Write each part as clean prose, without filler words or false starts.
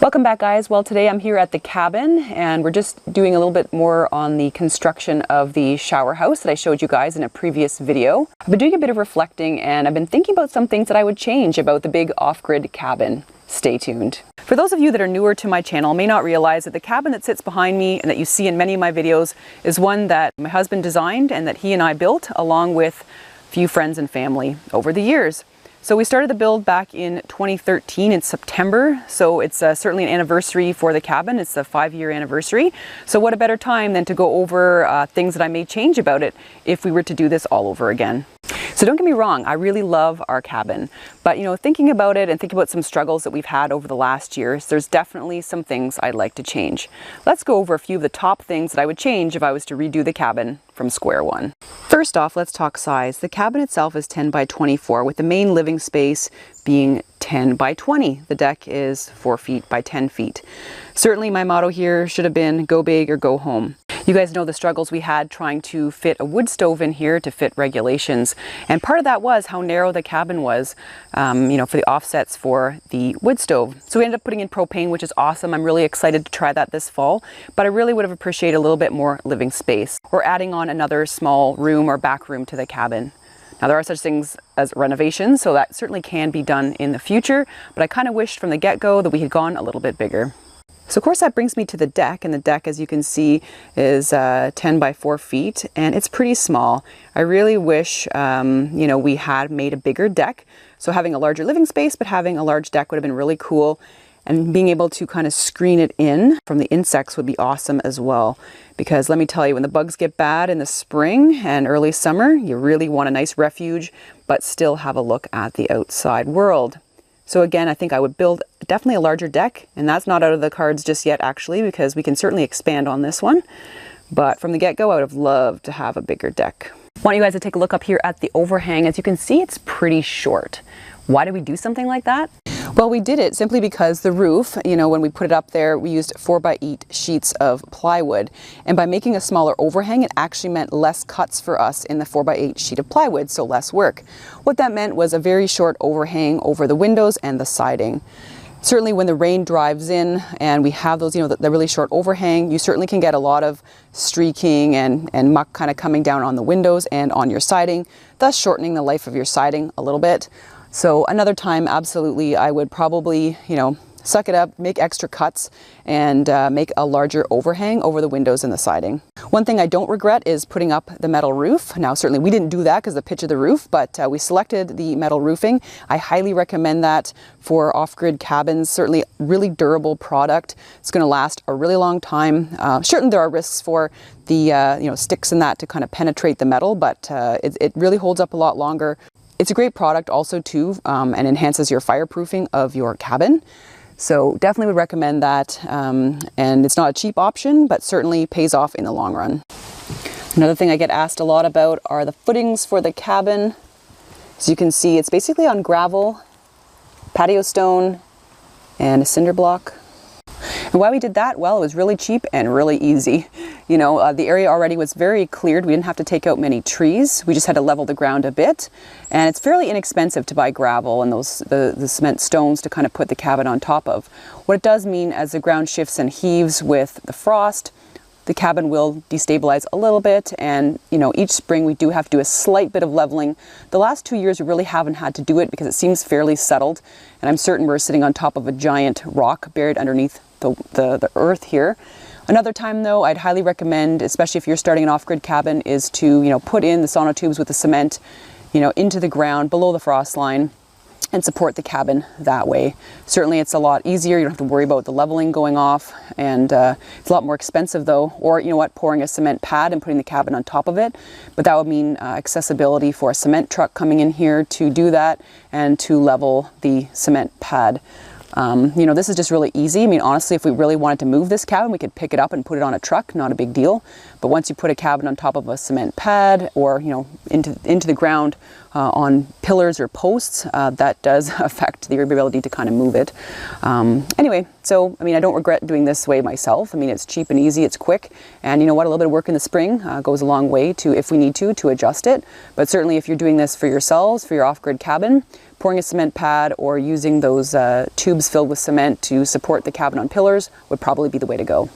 Welcome back, guys. Well, today I'm here at the cabin and we're just doing a little bit more on the construction of the shower house that I showed you guys in a previous video. I've been doing a bit of reflecting and I've been thinking about some things that I would change about the big off-grid cabin. Stay tuned. For those of you that are newer to my channel may not realize that the cabin that sits behind me and that you see in many of my videos is one that my husband designed and that he and I built along with a few friends and family over the years. So we started the build back in 2013 in September, so it's certainly an anniversary for the cabin. It's a 5-year anniversary. So what a better time than to go over things that I may change about it if we were to do this all over again. So don't get me wrong, I really love our cabin, but thinking about it and thinking about some struggles that we've had over the last years, there's definitely some things I'd like to change. Let's go over a few of the top things that I would change if I was to redo the cabin from square one. First off, let's talk size. The cabin itself is 10 by 24 with the main living space being 10 by 20. The deck is 4 feet by 10 feet. Certainly my motto here should have been go big or go home. You guys know the struggles we had trying to fit a wood stove in here to fit regulations. And part of that was how narrow the cabin was, for the offsets for the wood stove. So we ended up putting in propane, which is awesome. I'm really excited to try that this fall, but I really would have appreciated a little bit more living space or adding on another small room or back room to the cabin. Now there are such things as renovations, so that certainly can be done in the future, but I kind of wished from the get-go that we had gone a little bit bigger. So of course that brings me to the deck, and the deck, as you can see, is 10 by 4 feet and it's pretty small. I really wish we had made a bigger deck, so having a larger living space but having a large deck would have been really cool, and being able to kind of screen it in from the insects would be awesome as well, because let me tell you, when the bugs get bad in the spring and early summer, you really want a nice refuge but still have a look at the outside world. So again, I think I would build definitely a larger deck, and that's not out of the cards just yet actually, because we can certainly expand on this one. But from the get-go, I would have loved to have a bigger deck. I want you guys to take a look up here at the overhang. As you can see, it's pretty short. Why did we do something like that? Well, we did it simply because the roof, when we put it up there, we used 4x8 sheets of plywood. And by making a smaller overhang, it actually meant less cuts for us in the 4x8 sheet of plywood, so less work. What that meant was a very short overhang over the windows and the siding. Certainly when the rain drives in and we have those, the really short overhang, you certainly can get a lot of streaking and muck kind of coming down on the windows and on your siding, thus shortening the life of your siding a little bit. So another time, absolutely, I would probably, suck it up, make extra cuts, and make a larger overhang over the windows and the siding. One thing I don't regret is putting up the metal roof. Now, certainly we didn't do that because of the pitch of the roof, but we selected the metal roofing. I highly recommend that for off-grid cabins. Certainly really durable product. It's going to last a really long time. Certainly there are risks for the sticks and that to kind of penetrate the metal, but it really holds up a lot longer. It's a great product also too, and enhances your fireproofing of your cabin. So definitely would recommend that. And it's not a cheap option, but certainly pays off in the long run. Another thing I get asked a lot about are the footings for the cabin. As you can see, it's basically on gravel, patio stone, and a cinder block. And why we did that? Well, it was really cheap and really easy. The area already was very cleared. We didn't have to take out many trees. We just had to level the ground a bit. And it's fairly inexpensive to buy gravel and the cement stones to kind of put the cabin on top of. What it does mean, as the ground shifts and heaves with the frost, the cabin will destabilize a little bit, and each spring we do have to do a slight bit of leveling. The last 2 years we really haven't had to do it because it seems fairly settled, and I'm certain we're sitting on top of a giant rock buried underneath the earth here. Another time though, I'd highly recommend, especially if you're starting an off-grid cabin, is to put in the sonotubes with the cement into the ground below the frost line and support the cabin that way. Certainly it's a lot easier. You don't have to worry about the leveling going off, and it's a lot more expensive though, or pouring a cement pad and putting the cabin on top of it. But that would mean accessibility for a cement truck coming in here to do that and to level the cement pad. This is just really easy. I mean, honestly, if we really wanted to move this cabin, we could pick it up and put it on a truck, not a big deal. But once you put a cabin on top of a cement pad or, into the ground on pillars or posts, that does affect your ability to kind of move it. Anyway, so I mean, I don't regret doing this way myself. I mean, it's cheap and easy, it's quick, and you know what, a little bit of work in the spring goes a long way to, if we need to adjust it. But certainly if you're doing this for yourselves, for your off-grid cabin, pouring a cement pad or using those tubes filled with cement to support the cabin on pillars would probably be the way to go.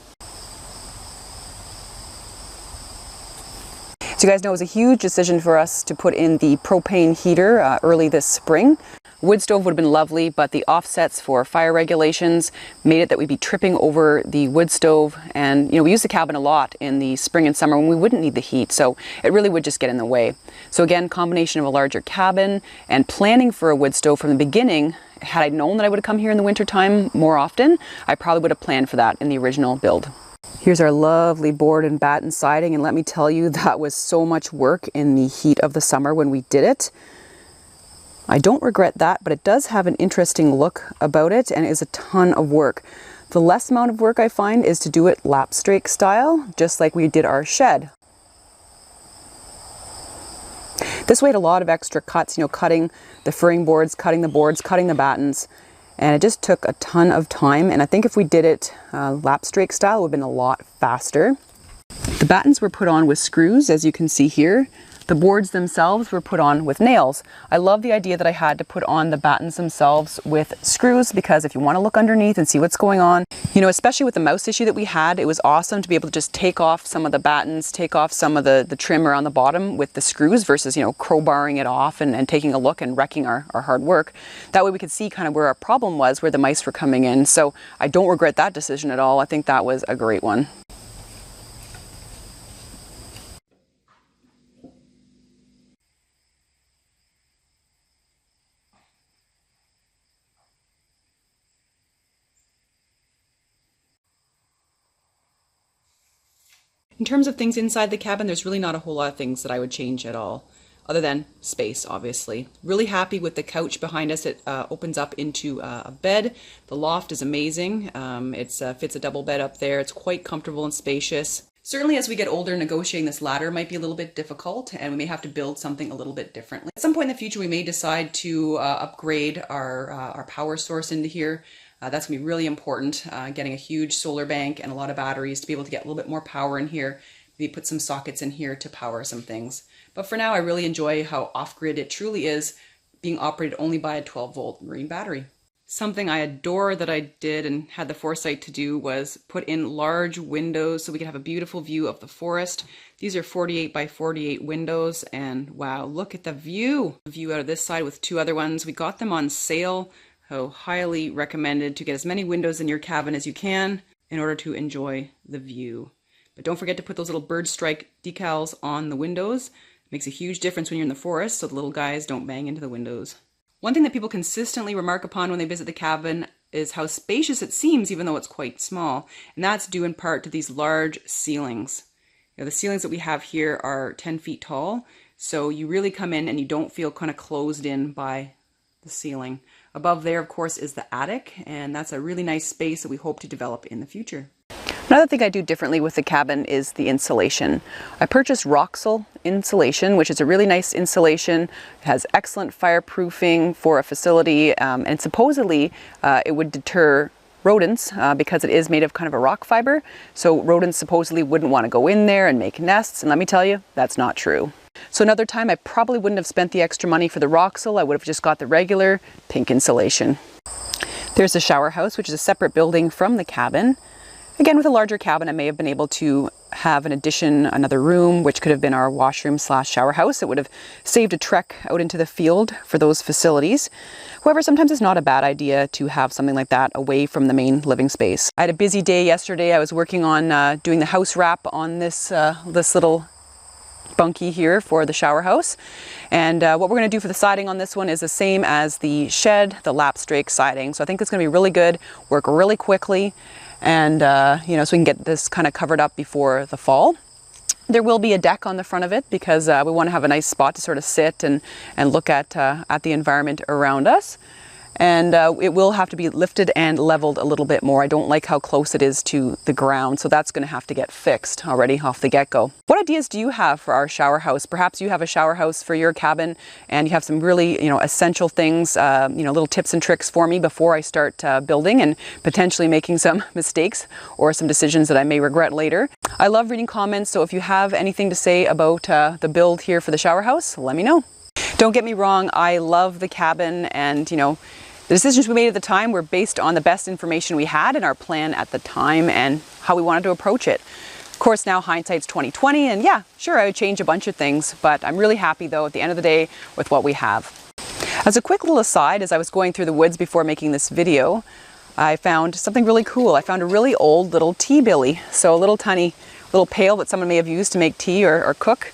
So you guys know it was a huge decision for us to put in the propane heater early this spring. Wood stove would have been lovely, but the offsets for fire regulations made it that we'd be tripping over the wood stove. And you know, we use the cabin a lot in the spring and summer when we wouldn't need the heat, so it really would just get in the way. So again, combination of a larger cabin and planning for a wood stove from the beginning. Had I known that I would have come here in the winter time more often, I probably would have planned for that in the original build. Here's our lovely board and batten siding, and let me tell you, that was so much work in the heat of the summer when we did it. I don't regret that, but it does have an interesting look about it and is a ton of work. The less amount of work I find is to do it lapstrake style, just like we did our shed. This way had a lot of extra cuts, you know, cutting the furring boards, cutting the boards, cutting the battens. And it just took a ton of time, and I think if we did it lapstrake style, it would have been a lot faster. The battens were put on with screws, as you can see here. The boards themselves were put on with nails. I love the idea that I had to put on the battens themselves with screws, because if you want to look underneath and see what's going on, you know, especially with the mouse issue that we had, it was awesome to be able to just take off some of the battens, take off some of the trim around the bottom with the screws versus, you know, crowbarring it off and taking a look and wrecking our hard work. That way we could see kind of where our problem was, where the mice were coming in. So I don't regret that decision at all. I think that was a great one. In terms of things inside the cabin, there's really not a whole lot of things that I would change at all, other than space, obviously. Really happy with the couch behind us. It opens up into a bed. The loft is amazing. It fits a double bed up there. It's quite comfortable and spacious. Certainly as we get older, negotiating this ladder might be a little bit difficult, and we may have to build something a little bit differently. At some point in the future, we may decide to upgrade our power source into here. That's going to be really important, getting a huge solar bank and a lot of batteries to be able to get a little bit more power in here. Maybe put some sockets in here to power some things. But for now, I really enjoy how off-grid it truly is, being operated only by a 12-volt marine battery. Something I adore that I did and had the foresight to do was put in large windows so we could have a beautiful view of the forest. These are 48 by 48 windows, and wow, look at the view! The view out of this side with two other ones. We got them on sale. So highly recommended to get as many windows in your cabin as you can in order to enjoy the view. But don't forget to put those little bird strike decals on the windows. It makes a huge difference when you're in the forest so the little guys don't bang into the windows. One thing that people consistently remark upon when they visit the cabin is how spacious it seems even though it's quite small. And that's due in part to these large ceilings. You know, the ceilings that we have here are 10 feet tall, so you really come in and you don't feel kind of closed in by the ceiling. Above there, of course, is the attic, and that's a really nice space that we hope to develop in the future. Another thing I do differently with the cabin is the insulation. I purchased Roxul insulation, which is a really nice insulation. It has excellent fireproofing for a facility, and supposedly it would deter rodents because it is made of kind of a rock fiber. So rodents supposedly wouldn't want to go in there and make nests, and let me tell you, that's not true. So another time I probably wouldn't have spent the extra money for the Roxul. I would have just got the regular pink insulation. There's the shower house, which is a separate building from the cabin. Again, with a larger cabin, I may have been able to have an addition, another room, which could have been our washroom / shower house. It would have saved a trek out into the field for those facilities. However, sometimes it's not a bad idea to have something like that away from the main living space. I had a busy day yesterday. I was working on doing the house wrap on this little bunkie here for the shower house, and what we're going to do for the siding on this one is the same as the shed, the lapstrake siding. So I think it's going to be really good, work really quickly, and you know, so we can get this kind of covered up before the fall. There will be a deck on the front of it because we want to have a nice spot to sort of sit and look at the environment around us. and it will have to be lifted and leveled a little bit more. I don't like how close it is to the ground, so that's going to have to get fixed already off the get-go. What ideas do you have for our shower house? Perhaps you have a shower house for your cabin and you have some really, essential things, little tips and tricks for me before I start building and potentially making some mistakes or some decisions that I may regret later. I love reading comments, so if you have anything to say about the build here for the shower house, let me know. Don't get me wrong, I love the cabin, and the decisions we made at the time were based on the best information we had in our plan at the time and how we wanted to approach it. Of course, now hindsight's 2020, and yeah, sure, I would change a bunch of things, but I'm really happy though at the end of the day with what we have. As a quick little aside, as I was going through the woods before making this video, I found something really cool. I found a really old little tea billy. So a little tiny little pail that someone may have used to make tea or cook.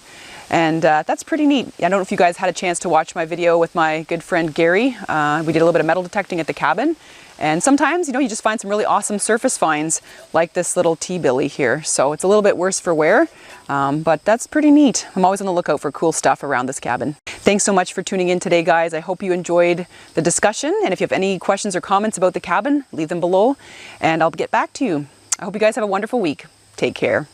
And that's pretty neat. I don't know if you guys had a chance to watch my video with my good friend Gary. We did a little bit of metal detecting at the cabin. And sometimes, you just find some really awesome surface finds like this little tea billy here. So it's a little bit worse for wear, but that's pretty neat. I'm always on the lookout for cool stuff around this cabin. Thanks so much for tuning in today, guys. I hope you enjoyed the discussion. And if you have any questions or comments about the cabin, leave them below and I'll get back to you. I hope you guys have a wonderful week. Take care.